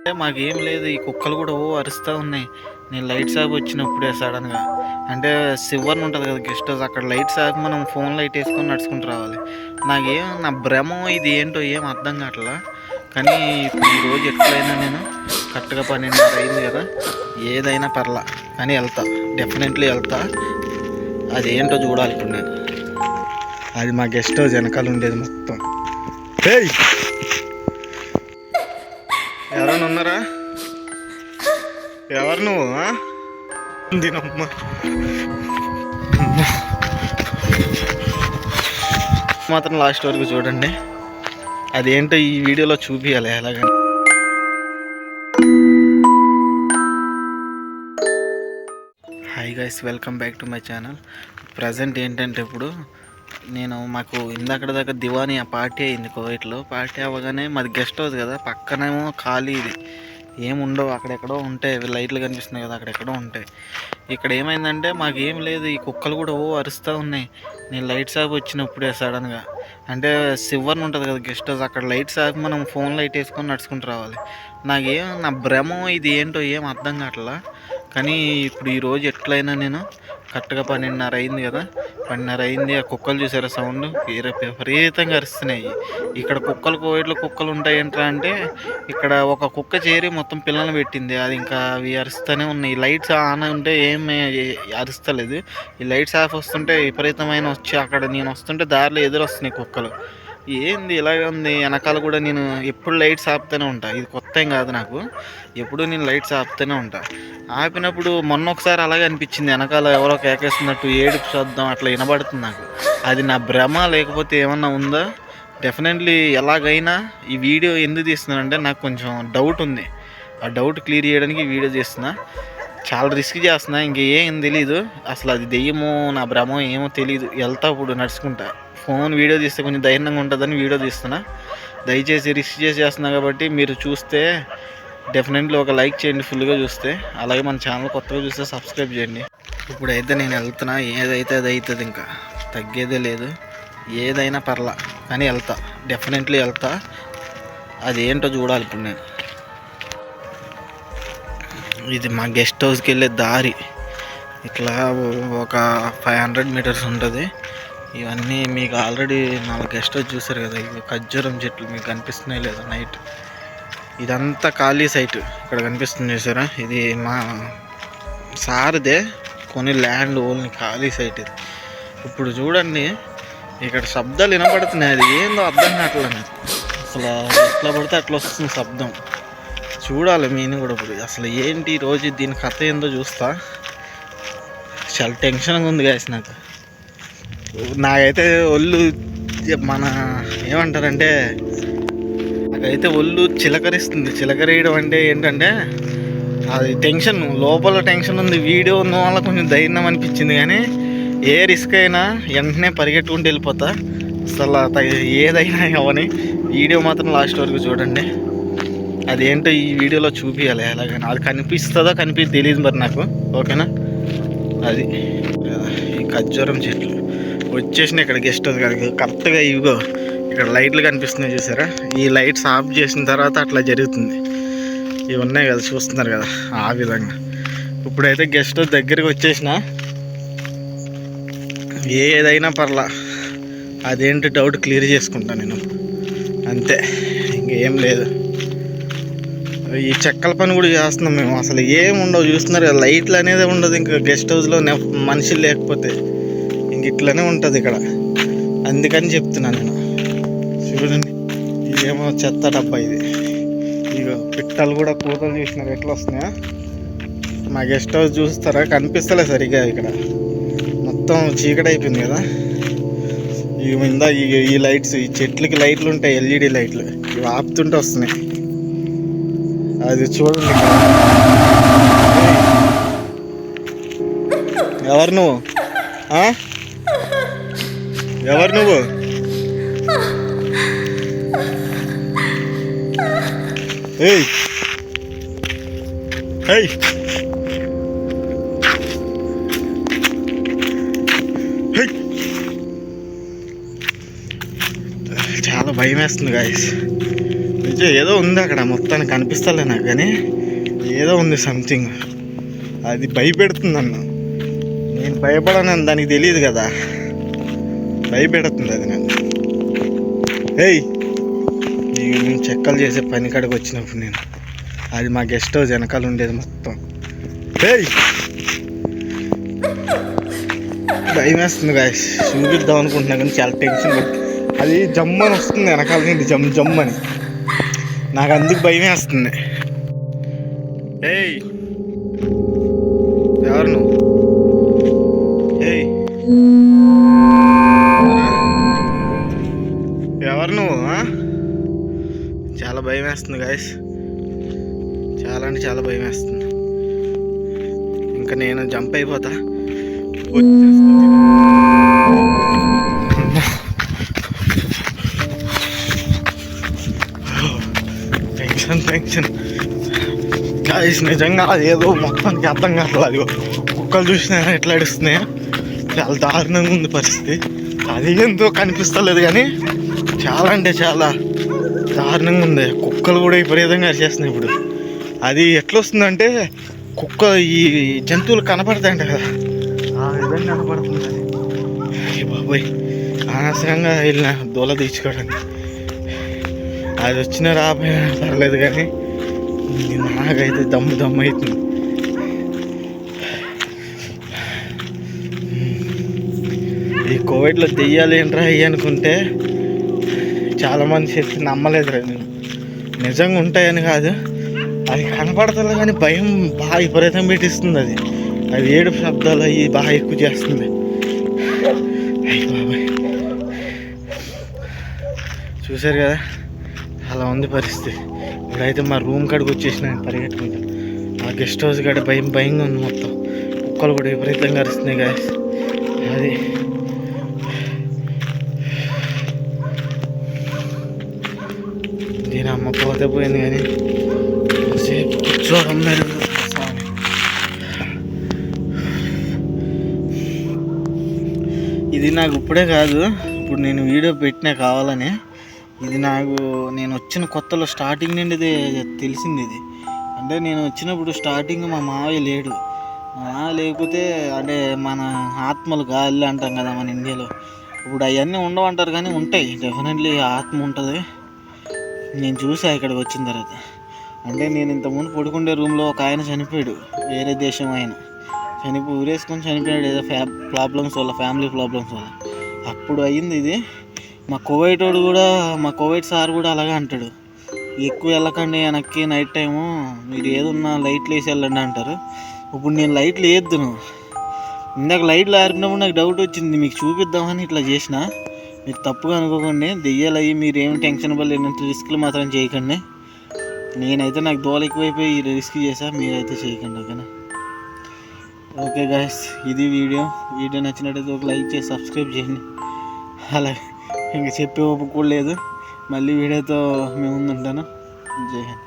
అంటే మాకేం లేదు, ఈ కుక్కలు కూడా అరుస్తూ ఉన్నాయి. నేను లైట్స్ ఆఫ్ వచ్చినప్పుడే సడన్గా అంటే సివర్ ఉంటుంది కదా గెస్ట్ హౌస్, అక్కడ లైట్స్ ఆఫ్ మనం ఫోన్ లైట్ వేసుకొని నడుచుకుంటూ రావాలి. నా భ్రమ ఇది ఏంటో ఏం అర్థం కావట్లా. కానీ ఇప్పుడు ఈరోజు ఎట్లయినా నేను కరెక్ట్గా 12:30 అయింది కదా, ఏదైనా పర్లా కానీ వెళ్తా, డెఫినెట్లీ వెళ్తా. అది ఏంటో చూడాలి ఇప్పుడు నేను. అది మా గెస్ట్ హౌస్ వెనకాల ఉండేది మొత్తం. ఎవరైనా ఉన్నారా? ఎవరు నువ్వు? దీనమ్మ మాత్రం లాస్ట్ వరకు చూడండి, అదేంటో ఈ వీడియోలో చూపించాలి ఎలాగని. Hi guys, welcome back to my channel. Present ఏంటంటే ఇప్పుడు మాకు ఇందాక దాకా దివానీ ఆ పార్టీ అయింది కోవిట్లో. పార్టీ అవ్వగానే మాది గెస్ట్ హౌస్ కదా, పక్కనేమో ఖాళీ, ఇది ఏముండవు, అక్కడెక్కడో ఉంటాయి, లైట్లు కనిపిస్తున్నాయి కదా అక్కడెక్కడో ఉంటాయి. ఇక్కడ ఏమైందంటే మాకేం లేదు, ఈ కుక్కలు కూడా అరుస్తూ ఉన్నాయి. నేను లైట్స్ ఆఫ్ వచ్చినప్పుడే సడన్గా అంటే సివర్ ఉంటుంది కదా గెస్ట్ హౌస్, అక్కడ లైట్స్ ఆఫ్ మనం ఫోన్ లైట్ వేసుకొని నడుచుకుంటూ రావాలి. నా భ్రమ ఇది ఏంటో ఏం అర్థం కావట్లా. కానీ ఇప్పుడు ఈరోజు ఎట్లయినా నేను కరెక్ట్గా 12:30 అయింది కదా, 12:30 అయింది. ఆ కుక్కలు చూసారా సౌండ్, విపరీతంగా అరుస్తున్నాయి. ఇక్కడ కోవిడ్లో కుక్కలు ఉంటాయి ఏంట్రా అంటే, ఇక్కడ ఒక కుక్క చేరి మొత్తం పిల్లల్ని పెట్టింది. అది ఇంకా అవి అరుస్తూనే ఉన్నాయి. లైట్స్ ఆన్ ఉంటే ఏమి అరుస్తలేదు, ఈ లైట్స్ ఆఫ్ వస్తుంటే విపరీతమైన వచ్చి అక్కడ నేను వస్తుంటే దారిలో ఎదురొస్తున్నాయి కుక్కలు. ఏంది ఇలాగే ఉంది? వెనకాల కూడా నేను ఎప్పుడు లైట్స్ ఆపుతూనే ఉంటా, ఇది కొత్త ఏం కాదు నాకు, ఎప్పుడు నేను లైట్స్ ఆపుతూనే ఉంటా. ఆపినప్పుడు మొన్న ఒకసారి అలాగే అనిపించింది, వెనకాల ఎవరో కేకేస్తున్నట్టు ఏడుపు శబ్దం అట్లా వినబడుతుంది నాకు. అది నా భ్రమ లేకపోతే ఏమన్నా ఉందా? డెఫినెట్లీ ఎలాగైనా ఈ వీడియో ఎందుకు తీస్తున్నానంటే నాకు కొంచెం డౌట్ ఉంది. ఆ డౌట్ క్లియర్ చేయడానికి ఈ వీడియో చేస్తున్నా. చాలా రిస్క్ చేస్తున్నా, ఇంకేం తెలీదు అసలు, అది దెయ్యమో నా భ్రమో ఏమో తెలీదు. వెళ్తా ఇప్పుడు నడుచుకుంటా, ఫోన్ వీడియో తీస్తే కొంచెం ధైర్యంగా ఉంటుందని వీడియో తీస్తున్నా. దయచేసి రిస్క్ చేస్తున్నా కాబట్టి మీరు చూస్తే డెఫినెట్లీ ఒక లైక్ చేయండి ఫుల్గా చూస్తే. అలాగే మన ఛానల్ కొత్తగా చూస్తే సబ్స్క్రైబ్ చేయండి. ఇప్పుడైతే నేను వెళ్తున్నా, ఏదైతే అది అవుతుంది, ఇంకా తగ్గేదే లేదు. ఏదైనా పర్లా కానీ వెళ్తా, డెఫినెట్లీ వెళ్తా. అది ఏంటో చూడాలి ఇప్పుడు నేను. ఇది మా గెస్ట్ హౌస్కి వెళ్ళే దారి, ఇట్లా ఒక 500 మీటర్స్ ఉంటుంది. ఇవన్నీ మీకు ఆల్రెడీ 4 గెస్ట్ హౌస్ చూసారు కదా, ఇవి ఖర్జూరం చెట్లు మీకు కనిపిస్తున్నాయి లేదా నైట్. ఇదంతా ఖాళీ సైట్ ఇక్కడ కనిపిస్తుంది చూసారా, ఇది మా సార్దే కొన్ని ల్యాండ్, ఓన్లీ ఖాళీ సైట్ ఇది. ఇప్పుడు చూడండి ఇక్కడ శబ్దాలు వినపడుతున్నాయి, అది ఏందో అర్థం కావట్లేదు నాకు. అసలు ఎట్లా పడితే అట్లా వస్తుంది శబ్దం. చూడాలి నేను కూడా ఇప్పుడు అసలు ఏంటి రోజు దీని కథ ఏందో చూస్తా. చాలా టెన్షన్గా ఉంది గాయస్ నాకైతే ఒళ్ళు ఏమంటారంటే నాకైతే ఒళ్ళు చిలకరిస్తుంది. చిలకరేయడం అంటే ఏంటంటే అది టెన్షన్, లోపల టెన్షన్ ఉంది. వీడియో ఉన్న వల్ల కొంచెం ధైర్యం అనిపించింది, కానీ ఏ రిస్క్ అయినా వెంటనే పరిగెట్టుకుంటూ వెళ్ళిపోతా. అసలు ఏదైనా అవని వీడియో మాత్రం లాస్ట్ వరకు చూడండి, అదేంటో ఈ వీడియోలో చూపించాలి ఎలాగైనా. అది కనిపిస్తుందో తెలియదు మరి నాకు, ఓకేనా. అది ఈ ఖర్జూరం చెట్లు వచ్చేసిన ఇక్కడ గెస్ట్ హౌస్ కానీ కరెక్ట్గా ఇవిగో ఇక్కడ లైట్లు కనిపిస్తున్నాయి చూసారా, ఈ లైట్స్ ఆఫ్ చేసిన తర్వాత అట్లా జరుగుతుంది. ఇవి ఉన్నాయి కదా చూస్తున్నారు కదా, ఆ విధంగా. ఇప్పుడైతే గెస్ట్ హౌస్ దగ్గరికి వచ్చేసిన, ఏదైనా పర్లా, అదేంటి డౌట్ క్లియర్ చేసుకుంటాను నేను, అంతే, ఇంకేం లేదు. ఈ చెక్కల పని కూడా చేస్తున్నాం మేము, అసలు ఏం ఉండవు చూస్తున్నారు కదా, లైట్లు అనేది ఉండదు ఇంకా గెస్ట్ హౌస్లో మనుషులు లేకపోతే, ఇంక ఇట్లనే ఉంటుంది ఇక్కడ. అందుకని చెప్తున్నాను నేను. చూడండి ఇదేమో చెత్త డబ్బా, ఇది ఇక పిట్టలు కూడా కూతలు చూసినారు ఎట్లా వస్తున్నాయా. మా గెస్ట్ హౌస్ చూస్తారా, కనిపిస్తలే సరిగ్గా, ఇక్కడ మొత్తం చీకటి అయిపోయింది కదా. ఈ లైట్స్, ఈ చెట్లకి లైట్లు ఉంటాయి, ఎల్ఈడి లైట్లు, ఇవి ఆపుతుంటే వస్తున్నాయి. అది చూడండి, ఎవరు నువ్వు? ఎవరు నువ్వు? ఏయ్ ఏయ్ చాలా భయం వేస్తుంది గాయస్. ఏదో ఉంది అక్కడ మొత్తానికి కనిపిస్తలే నాకు, కానీ ఏదో ఉంది సంథింగ్. అది భయపెడుతుంది నన్ను. నేను భయపడనని దానికి తెలియదు కదా, భయపెడుతుంది అది నన్ను. ఏయ్, నేను చెక్కలు చేసే పని కాడికి వచ్చినప్పుడు నేను, అది మా గెస్ట్ హౌస్ వెనకాల ఉండేది మొత్తం. ఏయ్, భయం వేస్తుంది గాయస్, చూపిద్దాం అనుకుంటున్నా కానీ చాలా టెన్షన్ పడుతుంది. అది జమ్మని వస్తుంది వెనకాల నుండి, జమ్మని. నాకు అందుకు భయం వేస్తుంది. ఏయ్, ఎవరు నువ్వు? ఏయ్, ఎవరు నువ్వు? చాలా భయం వేస్తుంది గాయస్, చాలా అంటే చాలా భయం వేస్తుంది. ఇంకా నేను జంప్ అయిపోతా. టెన్షన్ గాయస్, నిజంగా అదేదో మొత్తానికి అర్థం కావట్లేదు. అది కుక్కలు చూసినా ఎట్లా అడుస్తున్నాయో, చాలా దారుణంగా ఉంది పరిస్థితి. అది ఎంతో కనిపిస్తలేదు కానీ చాలా అంటే చాలా దారుణంగా ఉంది. కుక్కలు కూడా విపరీతంగా అరిచేస్తున్నాయి ఇప్పుడు. అది ఎట్లా వస్తుందంటే, కుక్క ఈ జంతువులు కనపడతాయంట కదా, ఆ విధంగా కనపడుతుంది. బాబోయ్, అనవసరంగా వెళ్ళిన దూల తీర్చుకోవడానికి. అది వచ్చిన రాబోయే పర్లేదు కానీ నాకైతే దమ్ము అవుతుంది. ఈ కోవిడ్లో దెయ్యాలు ఏంట్రా అయ్యి అనుకుంటే చాలామంది చెప్పి నమ్మలేదురా నేను. నిజంగా ఉంటాయని కాదు, అది కనపడతలే కానీ భయం బాగా విపరీతం పెట్టిస్తుంది. అది ఏడుపు శబ్దాలు అవి బాగా ఎక్కువ చేస్తుంది. అయ్యి బాబాయ్, చూసారు కదా అలా ఉంది పరిస్థితి. ఇప్పుడైతే మా రూమ్ కాడికి వచ్చేసిన పరిగెట్టుకుంటాం. ఆ గెస్ట్ హౌస్ కాడ భయంగా ఉంది మొత్తం. కుక్కలు కూడా విపరీతంగా అరుస్తున్నాయి గాయస్. అది దీని అమ్మ పోతే పోయింది కానీ సేపు కూర్చోవడం లేదు. ఇది నాకు ఇప్పుడే కాదు, ఇప్పుడు నేను వీడియో పెట్టినా కావాలని. ఇది నేను వచ్చిన కొత్తలో స్టార్టింగ్ నుండి తెలిసింది ఇది. అంటే నేను వచ్చినప్పుడు స్టార్టింగ్ మా మావయ్య లేడు. మా మావయ్య లేకపోతే అంటే మన ఆత్మలు గాలి అంటాం కదా మన ఇండియాలో. ఇప్పుడు అవన్నీ ఉండవంటారు కానీ ఉంటాయి, డెఫినెట్లీ ఆత్మ ఉంటుంది. నేను చూసా ఇక్కడికి వచ్చిన తర్వాత. అంటే నేను ఇంతకుముందు పడుకుండే రూమ్లో ఒక ఆయన చనిపోయాడు, వేరే దేశం ఆయన ఊరేసుకొని చనిపోయాడు. ఏదో ప్రాబ్లమ్స్ వల్ల, ఫ్యామిలీ ప్రాబ్లమ్స్ వల్ల. అప్పుడు అయ్యింది ఇది. మా కోవైట్ సార్ కూడా అలాగే అంటాడు, ఎక్కువ వెళ్ళకండి వెనక్కి నైట్ టైము, మీరు ఏదున్నా లైట్లు వేసి వెళ్ళండి అంటారు. ఇప్పుడు నేను లైట్లు వేద్దును. ఇందాక లైట్లు ఆరిపినప్పుడు నాకు డౌట్ వచ్చింది, మీకు చూపిద్దామని ఇట్లా చేసిన. మీరు తప్పుగా అనుకోకండి, దెయ్యాలు అయ్యి మీరు ఏమి టెన్షన్ పడలేదు, రిస్క్లు మాత్రం చేయకండి. నేనైతే నాకు దోల ఎక్కువైపోయి రిస్క్ చేసా, మీరైతే చేయకండి. ఓకేనా? ఓకే గాయస్, ఇది వీడియో నచ్చినట్టయితే ఒక లైక్ చేసి సబ్స్క్రైబ్ చేయండి. అలాగే ఇంకా చెప్పే ఓపిక కూడా లేదు. మళ్ళీ వీడియోతో మేము ముందుంటాను. జై హింద్.